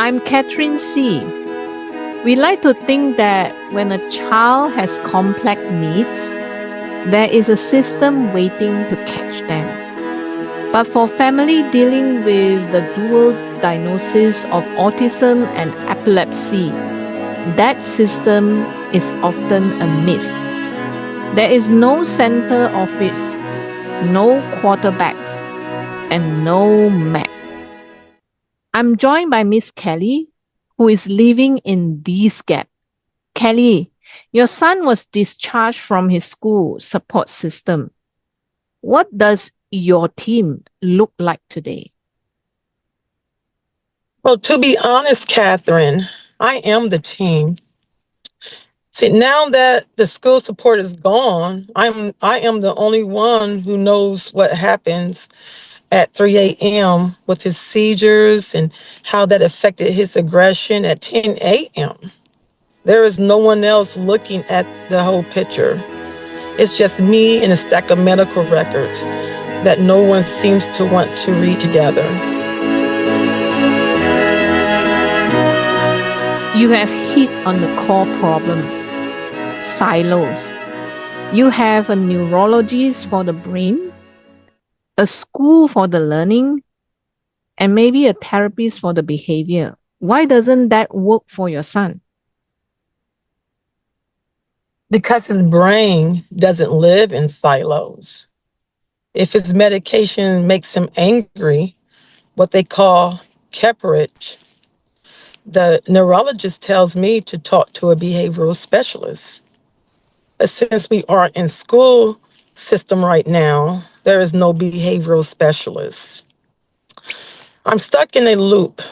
I'm Kathryn Sie. We like to think that when a child has complex needs, there is a system waiting to catch them. But for family dealing with the dual diagnosis of autism and epilepsy, that system is often a myth. There is no center office, no quarterbacks, and no map. I'm joined by Miss Kelly, who is living in this gap. Kelly, your son was discharged from his school support system. What does your team look like today? Well, to be honest, Catherine, I am the team. See, now that the school support is gone, I am the only one who knows what happens at 3 a.m. with his seizures and how that affected his aggression at 10 a.m. There is no one else looking at the whole picture. It's just me and a stack of medical records that no one seems to want to read together. You have hit on the core problem, silos. You have a neurologist for the brain, a school for the learning, and maybe a therapist for the behavior. Why doesn't that work for your son? Because his brain doesn't live in silos. If his medication makes him angry, what they call Keppridge, the neurologist tells me to talk to a behavioral specialist. But since we aren't in school system right now, there is no behavioral specialist. I'm stuck in a loop.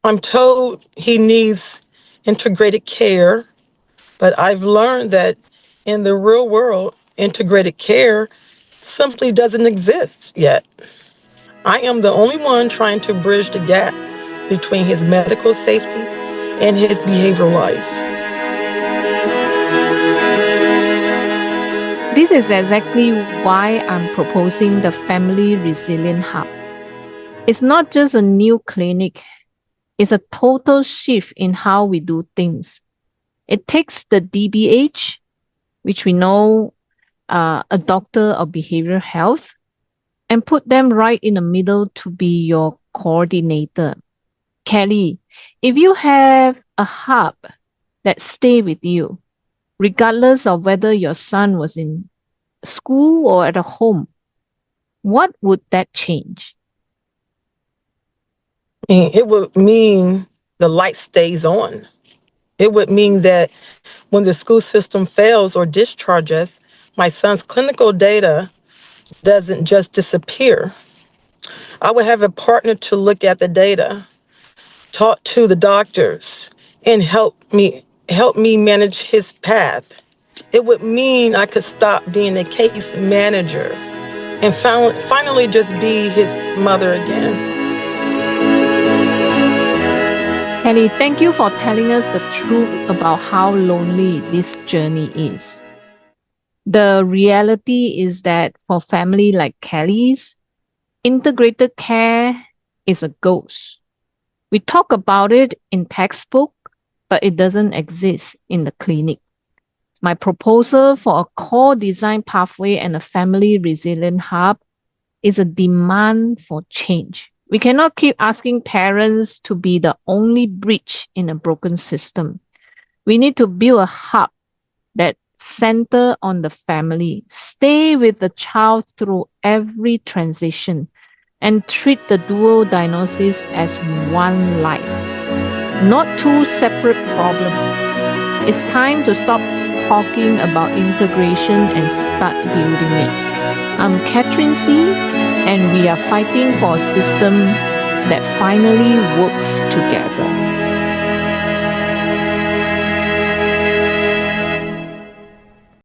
I'm told he needs integrated care, but I've learned that in the real world, integrated care simply doesn't exist yet. I am the only one trying to bridge the gap between his medical safety and his behavioral life. This is exactly why I'm proposing the Family Resilient Hub. It's not just a new clinic, it's a total shift in how we do things. It takes the DBH, which we know a doctor of behavioral health, and put them right in the middle to be your coordinator. Kelly, if you have a hub that stay with you, regardless of whether your son was in school or at a home, what would that change? It would mean the light stays on. It would mean that when the school system fails or discharges, my son's clinical data doesn't just disappear. I would have a partner to look at the data, talk to the doctors, and help me manage his path. It would mean I could stop being a case manager and finally just be his mother again. Kelly, thank you for telling us the truth about how lonely this journey is. The reality is that for family like Kelly's, integrated care is a ghost. We talk about it in textbook, but it doesn't exist in the clinic. My proposal for a core design pathway and a family resilient hub is a demand for change. We cannot keep asking parents to be the only bridge in a broken system. We need to build a hub that center on the family, stay with the child through every transition, and treat the dual diagnosis as one life, not two separate problems. It's time to stop talking about integration and start building it. I'm Kathryn Sie, and we are fighting for a system that finally works together.